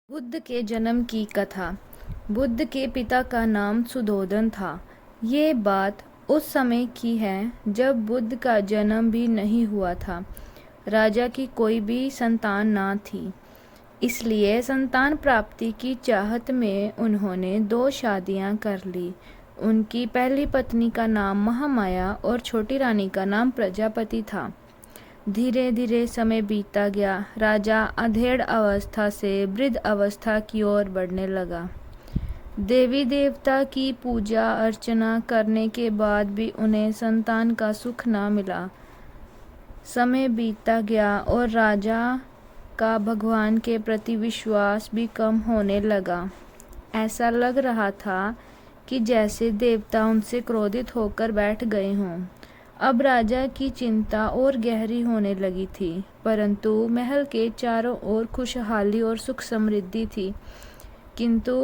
बुद्ध के जन्म की कथा। बुद्ध के पिता का नाम सुधोधन था। ये बात उस समय की है जब बुद्ध का जन्म भी नहीं हुआ था। राजा की कोई भी संतान ना थी, इसलिए संतान प्राप्ति की चाहत में उन्होंने 2 शादियां कर ली। उनकी पहली पत्नी का नाम महामाया और छोटी रानी का नाम प्रजापति था। धीरे धीरे समय बीतता गया। राजा अधेड़ अवस्था से वृद्ध अवस्था की ओर बढ़ने लगा। देवी देवता की पूजा अर्चना करने के बाद भी उन्हें संतान का सुख न मिला। समय बीतता गया और राजा का भगवान के प्रति विश्वास भी कम होने लगा। ऐसा लग रहा था कि जैसे देवता उनसे क्रोधित होकर बैठ गए हों। अब राजा की चिंता और गहरी होने लगी थी, परंतु महल के चारों ओर खुशहाली और सुख समृद्धि थी। किंतु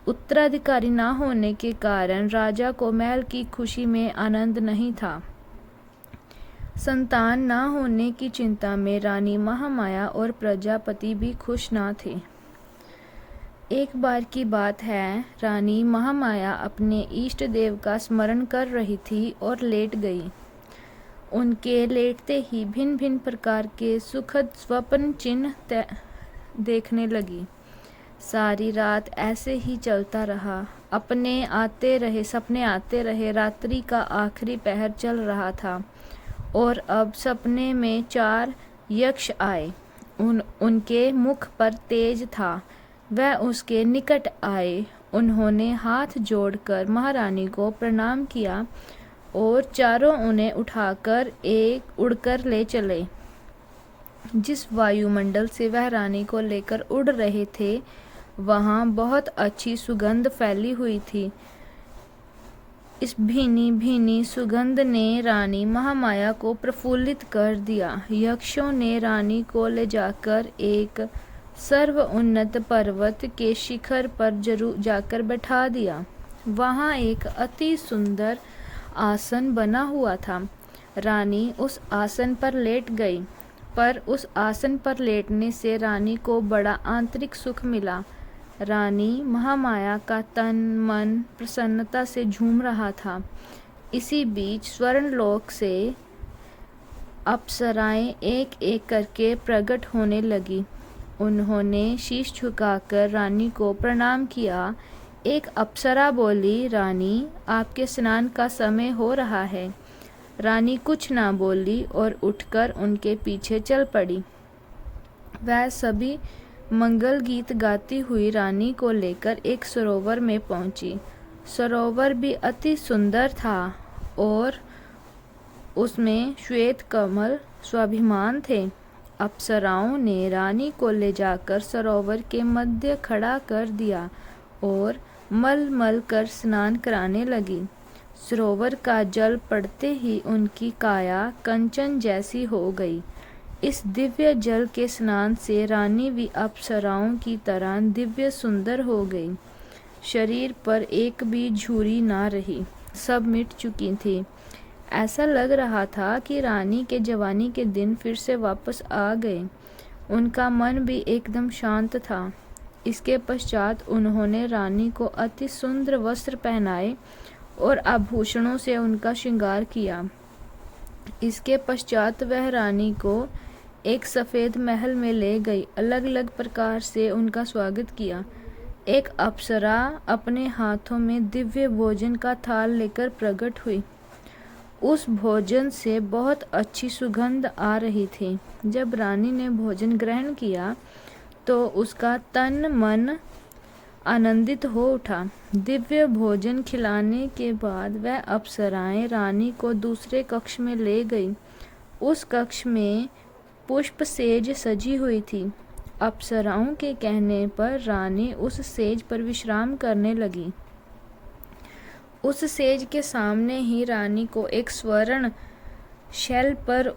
उत्तराधिकारी न होने के कारण राजा को महल की खुशी में आनंद नहीं था। संतान न होने की चिंता में रानी महामाया और प्रजापति भी खुश न थे। एक बार की बात है, रानी महामाया अपने इष्ट देव का स्मरण कर रही थी और लेट गई। उनके लेटते ही भिन्न भिन्न प्रकार के सुखद स्वप्न चिन्ह देखने लगी। सारी रात ऐसे ही चलता रहा। सपने आते रहे। रात्रि का आखिरी पहर चल रहा था और अब सपने में 4 यक्ष आए। उनके मुख पर तेज था। वह उसके निकट आए। उन्होंने हाथ जोड़कर महारानी को प्रणाम किया और चारों उन्हें उठाकर उड़कर ले चले। जिस वायुमंडल से वह रानी को लेकर उड़ रहे थे, वहाँ बहुत अच्छी सुगंध फैली हुई थी। इस भीनी भीनी सुगंध ने रानी महामाया को प्रफुल्लित कर दिया। यक्षों ने रानी को ले जाकर एक सर्वोन्नत पर्वत के शिखर पर जाकर बैठा दिया। वहाँ एक अति सुंदर आसन बना हुआ था। रानी उस आसन पर लेट गई, पर उस आसन पर लेटने से रानी को बड़ा आंतरिक सुख मिला। रानी महामाया का तन मन प्रसन्नता से झूम रहा था। इसी बीच स्वर्णलोक से अप्सराएं एक एक करके प्रकट होने लगी। उन्होंने शीश झुकाकर रानी को प्रणाम किया। एक अप्सरा बोली, रानी, आपके स्नान का समय हो रहा है। रानी कुछ ना बोली और उठकर उनके पीछे चल पड़ी। वह सभी मंगल गीत गाती हुई रानी को लेकर एक सरोवर में पहुंची। सरोवर भी अति सुंदर था और उसमें श्वेत कमल स्वाभिमान थे। अप्सराओं ने रानी को ले जाकर सरोवर के मध्य खड़ा कर दिया और मल मल कर स्नान कराने लगी। सरोवर का जल पड़ते ही उनकी काया कंचन जैसी हो गई। इस दिव्य जल के स्नान से रानी भी अप्सराओं की तरह दिव्य सुंदर हो गई। शरीर पर एक भी झुर्री ना रही, सब मिट चुकी थी। ऐसा लग रहा था कि रानी के जवानी के दिन फिर से वापस आ गए। उनका मन भी एकदम शांत था। इसके पश्चात उन्होंने रानी को अति सुंदर वस्त्र पहनाए और आभूषणों से उनका श्रृंगार किया। इसके पश्चात वह रानी को एक सफ़ेद महल में ले गई। अलग अलग प्रकार से उनका स्वागत किया। एक अप्सरा अपने हाथों में दिव्य भोजन का थाल लेकर प्रकट हुई। उस भोजन से बहुत अच्छी सुगंध आ रही थी। जब रानी ने भोजन ग्रहण किया तो उसका तन मन आनंदित हो उठा। दिव्य भोजन खिलाने के बाद वह अप्सराएं रानी को दूसरे कक्ष में ले गई। उस कक्ष में पुष्प सेज सजी हुई थी। अप्सराओं के कहने पर रानी उस सेज पर विश्राम करने लगी। उस सेज के सामने ही रानी को एक स्वर्ण शैल पर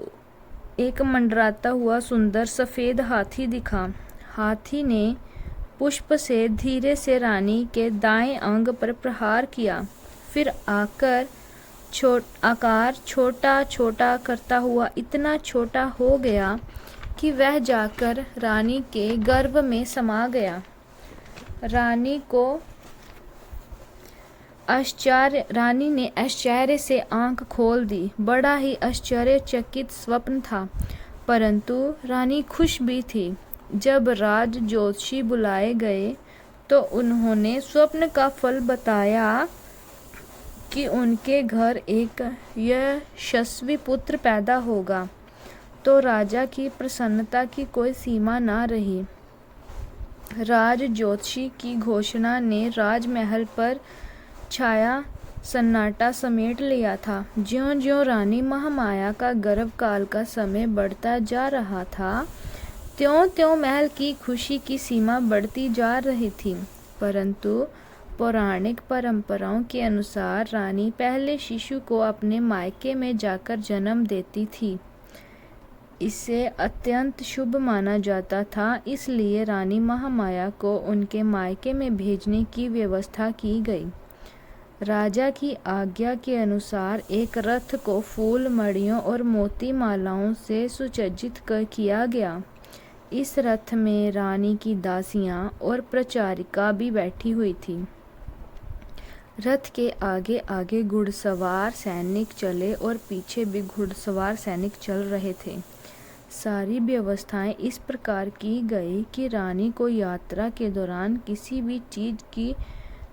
एक मंडराता हुआ सुंदर सफ़ेद हाथी दिखा। हाथी ने पुष्प से धीरे से रानी के दाएं अंग पर प्रहार किया, फिर आकार छोटा छोटा करता हुआ इतना छोटा हो गया कि वह जाकर रानी के गर्भ में समा गया। रानी ने आश्चर्य से आंख खोल दी। बड़ा ही आश्चर्यचकित स्वप्न था, परंतु रानी खुश भी थी। जब राज ज्योतिषी बुलाए गए तो उन्होंने स्वप्न का फल बताया कि उनके घर एक यशस्वी पुत्र पैदा होगा। तो राजा की प्रसन्नता की कोई सीमा ना रही। राज ज्योतिषी की घोषणा ने राजमहल पर छाया सन्नाटा समेट लिया था। ज्यों-ज्यों रानी महामाया का गर्भकाल का समय बढ़ता जा रहा था, त्यों-त्यों महल की खुशी की सीमा बढ़ती जा रही थी। परंतु पौराणिक परंपराओं के अनुसार रानी पहले शिशु को अपने मायके में जाकर जन्म देती थी। इसे अत्यंत शुभ माना जाता था, इसलिए रानी महामाया को उनके मायके में भेजने की व्यवस्था की गई। राजा की आज्ञा के अनुसार एक रथ को फूल, मणियों और मोती मालाओं से सुसज्जित किया गया। इस रथ में रानी की दासियां और प्रचारिका भी बैठी हुई थी। रथ के आगे आगे घुड़सवार सैनिक चले और पीछे भी घुड़सवार सैनिक चल रहे थे। सारी व्यवस्थाएं इस प्रकार की गई कि रानी को यात्रा के दौरान किसी भी चीज की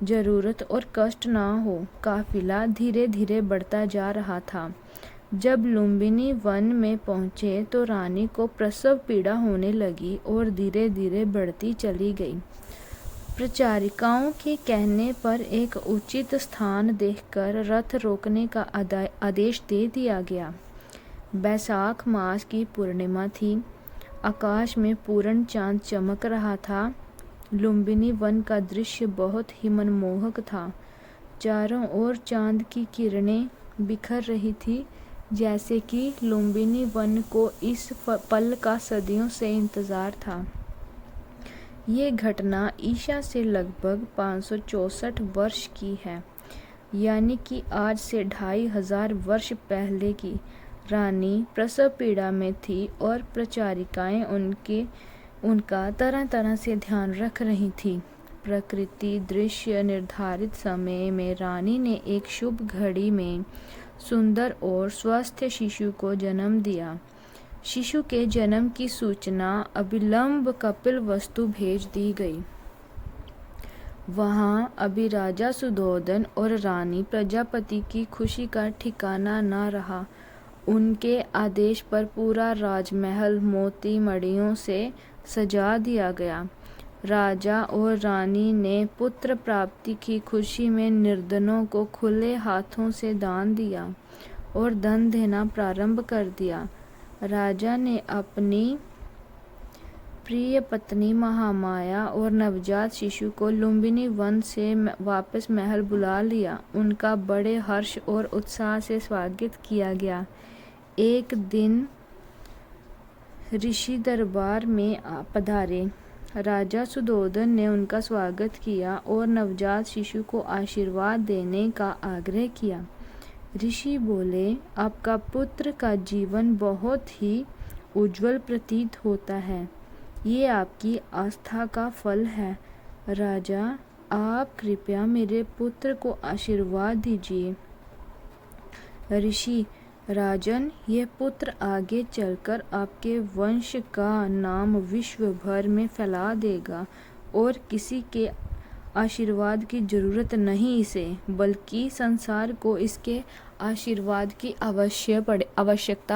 जरूरत और कष्ट ना हो। काफिला धीरे धीरे बढ़ता जा रहा था। जब लुम्बिनी वन में पहुंचे तो रानी को प्रसव पीड़ा होने लगी और धीरे धीरे बढ़ती चली गई। प्रचारिकाओं के कहने पर एक उचित स्थान देखकर रथ रोकने का आदेश दे दिया गया। बैसाख मास की पूर्णिमा थी। आकाश में पूर्ण चांद चमक रहा था। लुम्बिनी वन का दृश्य बहुत ही मनमोहक था। चारों ओर चांद की किरणें बिखर रही थी, जैसे कि लुम्बिनी वन को इस पल का सदियों से इंतजार था। ये घटना ईसा से लगभग 564 वर्ष की है, यानी कि आज से 2500 वर्ष पहले की। रानी प्रसव पीड़ा में थी और प्रचारिकाएं उनका तरह तरह से ध्यान रख रही थी। प्रकृति दृश्य निर्धारित समय में रानी ने एक शुभ घड़ी में सुंदर और स्वस्थ शिशु को जन्म दिया। शिशु के जन्म की सूचना अविलंब कपिलवस्तु भेज दी गई। वहां अभी राजा सुधोधन और रानी प्रजापति की खुशी का ठिकाना न रहा। उनके आदेश पर पूरा राजमहल मोती मणियों से सजा दिया गया। राजा और रानी ने पुत्र प्राप्ति की खुशी में निर्धनों को खुले हाथों से दान दिया और धन देना प्रारंभ कर दिया। राजा ने अपनी प्रिय पत्नी महामाया और नवजात शिशु को लुम्बिनी वन से वापस महल बुला लिया। उनका बड़े हर्ष और उत्साह से स्वागत किया गया। एक दिन ऋषि दरबार में पधारे। राजा सुधोधन ने उनका स्वागत किया और नवजात शिशु को आशीर्वाद देने का आग्रह किया। ऋषि बोले, आपका पुत्र का जीवन बहुत ही उज्जवल प्रतीत होता है। ये आपकी आस्था का फल है। राजा, आप कृपया मेरे पुत्र को आशीर्वाद दीजिए। ऋषि, राजन, यह पुत्र आगे चलकर आपके वंश का नाम विश्व भर में फैला देगा और किसी के आशीर्वाद की जरूरत नहीं इसे, बल्कि संसार को इसके आशीर्वाद की आवश्यकता